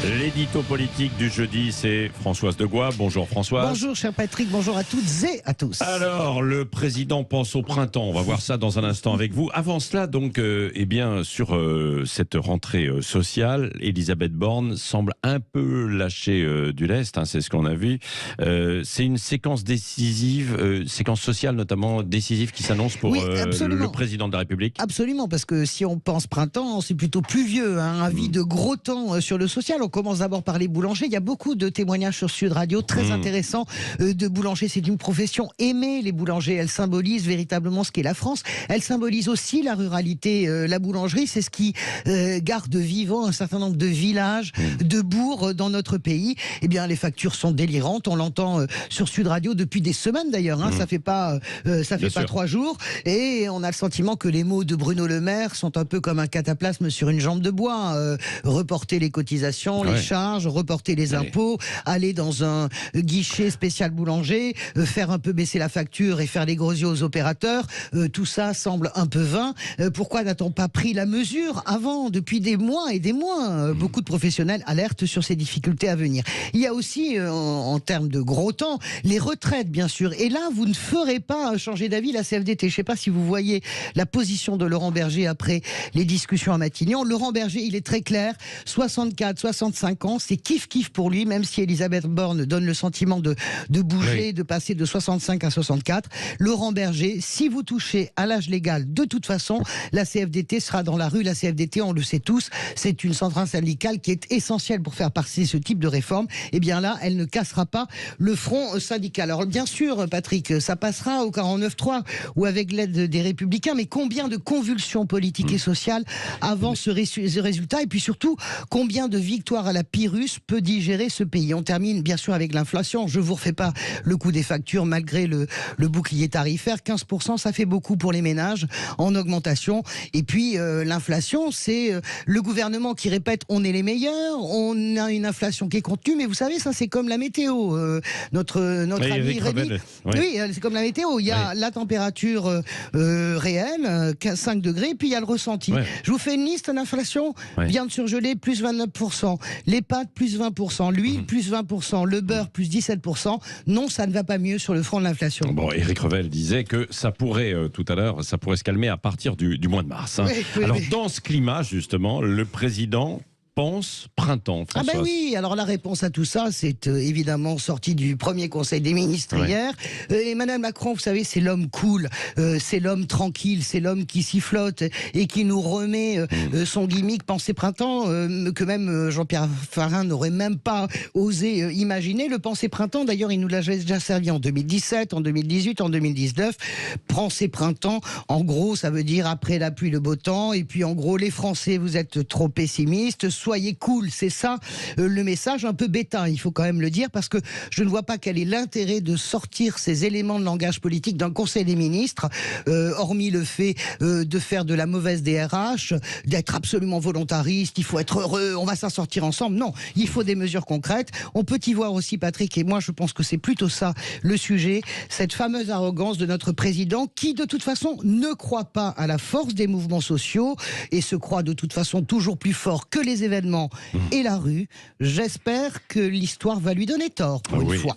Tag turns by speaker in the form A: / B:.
A: L'édito politique du jeudi, c'est Françoise Degois. Bonjour Françoise.
B: Bonjour cher Patrick, bonjour à toutes et à tous.
A: Alors, le président pense au printemps. On va voir ça dans un instant avec vous. Avant cela, donc, sur cette rentrée sociale, Elisabeth Borne semble un peu lâcher du lest. C'est ce qu'on a vu. C'est une séquence décisive, séquence sociale notamment décisive qui s'annonce pour le président de la République.
B: Absolument, parce que si on pense printemps, c'est plutôt pluvieux. Avis de gros temps sur le social. On commence d'abord par les boulangers. Il y a beaucoup de témoignages sur Sud Radio très intéressants de boulangers. C'est une profession aimée, les boulangers. Elles symbolisent véritablement ce qu'est la France. Elles symbolisent aussi la ruralité. La boulangerie, c'est ce qui garde vivant un certain nombre de villages, de bourgs dans notre pays. Eh bien, les factures sont délirantes. On l'entend sur Sud Radio depuis des semaines d'ailleurs. Ça fait pas 3 jours. Et on a le sentiment que les mots de Bruno Le Maire sont un peu comme un cataplasme sur une jambe de bois. Reporter les cotisations, les charges, reporter les impôts, aller dans un guichet spécial boulanger, faire un peu baisser la facture et faire les gros yeux aux opérateurs. Tout ça semble un peu vain. Pourquoi n'a-t-on pas pris la mesure avant, depuis des mois et des mois? Beaucoup de professionnels alertent sur ces difficultés à venir. Il y a aussi, en termes de gros temps, les retraites, bien sûr. Et là, vous ne ferez pas changer d'avis la CFDT. Je ne sais pas si vous voyez la position de Laurent Berger après les discussions à Matignon. Laurent Berger, il est très clair. 64, 65 ans, c'est kiff-kiff pour lui, même si Elisabeth Borne donne le sentiment de bouger, de passer de 65 à 64. Laurent Berger, si vous touchez à l'âge légal, de toute façon, la CFDT sera dans la rue. La CFDT, on le sait tous, c'est une centrale syndicale qui est essentielle pour faire passer ce type de réforme. Eh bien là, elle ne cassera pas le front syndical. Alors bien sûr, Patrick, ça passera au 49-3 ou avec l'aide des Républicains, mais combien de convulsions politiques et sociales avant ce résultat? Et puis surtout, combien de victoires à la Pyrrhus peut digérer ce pays? On termine bien sûr avec l'inflation. Je ne vous refais pas le coût des factures malgré le bouclier tarifaire. 15%, ça fait beaucoup pour les ménages en augmentation. Et puis l'inflation, c'est le gouvernement qui répète on est les meilleurs, on a une inflation qui est contenue, mais vous savez, ça c'est comme la météo. Notre ami Rémi, oui, c'est comme la météo. Il y a la température réelle, 5 degrés, puis il y a le ressenti. Je vous fais une liste. L'inflation vient de surgeler, plus 29%. Les pâtes, plus 20%. L'huile, plus 20%. Le beurre, plus 17%. Non, ça ne va pas mieux sur le front de l'inflation.
A: Bon, Éric Revel disait que ça pourrait, tout à l'heure, ça pourrait se calmer à partir du mois de mars. Alors, dans ce climat, justement, le président pense printemps, François.
B: Ah ben oui, alors la réponse à tout ça, c'est évidemment sorti du premier conseil des ministres hier. Emmanuel Macron, vous savez, c'est l'homme cool, c'est l'homme tranquille, c'est l'homme qui sifflote et qui nous remet son gimmick pensée printemps que même Jean-Pierre Raffarin n'aurait même pas osé imaginer. Le pensée printemps, d'ailleurs, il nous l'a déjà servi en 2017, en 2018, en 2019. Pensée printemps, en gros, ça veut dire après la pluie, le beau temps. Et puis en gros, les Français, vous êtes trop pessimistes. Soyez cool, c'est ça le message un peu bêta, il faut quand même le dire, parce que je ne vois pas quel est l'intérêt de sortir ces éléments de langage politique d'un conseil des ministres, hormis le fait de faire de la mauvaise DRH, d'être absolument volontariste, il faut être heureux, on va s'en sortir ensemble. Non, il faut des mesures concrètes. On peut y voir aussi, Patrick, et moi je pense que c'est plutôt ça le sujet, cette fameuse arrogance de notre président qui de toute façon ne croit pas à la force des mouvements sociaux et se croit de toute façon toujours plus fort que les événements et la rue. J'espère que l'histoire va lui donner tort pour une fois.